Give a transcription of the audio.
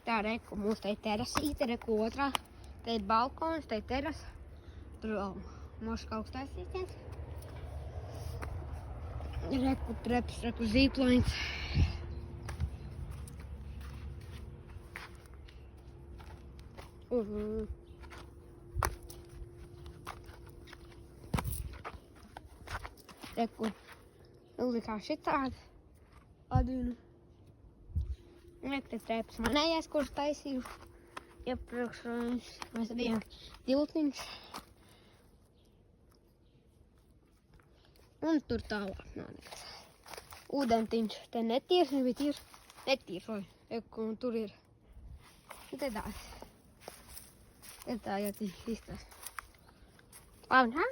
Tā reku mums te terasīte, reku otrā. Te ir balkons, te ir teras. Tur vēl mošs kaut kas taisīties. Reku treps, reku zīplains. Reku uzlikā šitādi advinu. Reku te treps manējais, kurš taisīju. Iepriekš mēs bijām tiltiņš. Un tur tālāk nav nekas. Ūdentiņš te netīrs, nebija tīrs. Netīrs, oj. Un tur ir. Te tāds. Te tā jātīk izstās. Labi,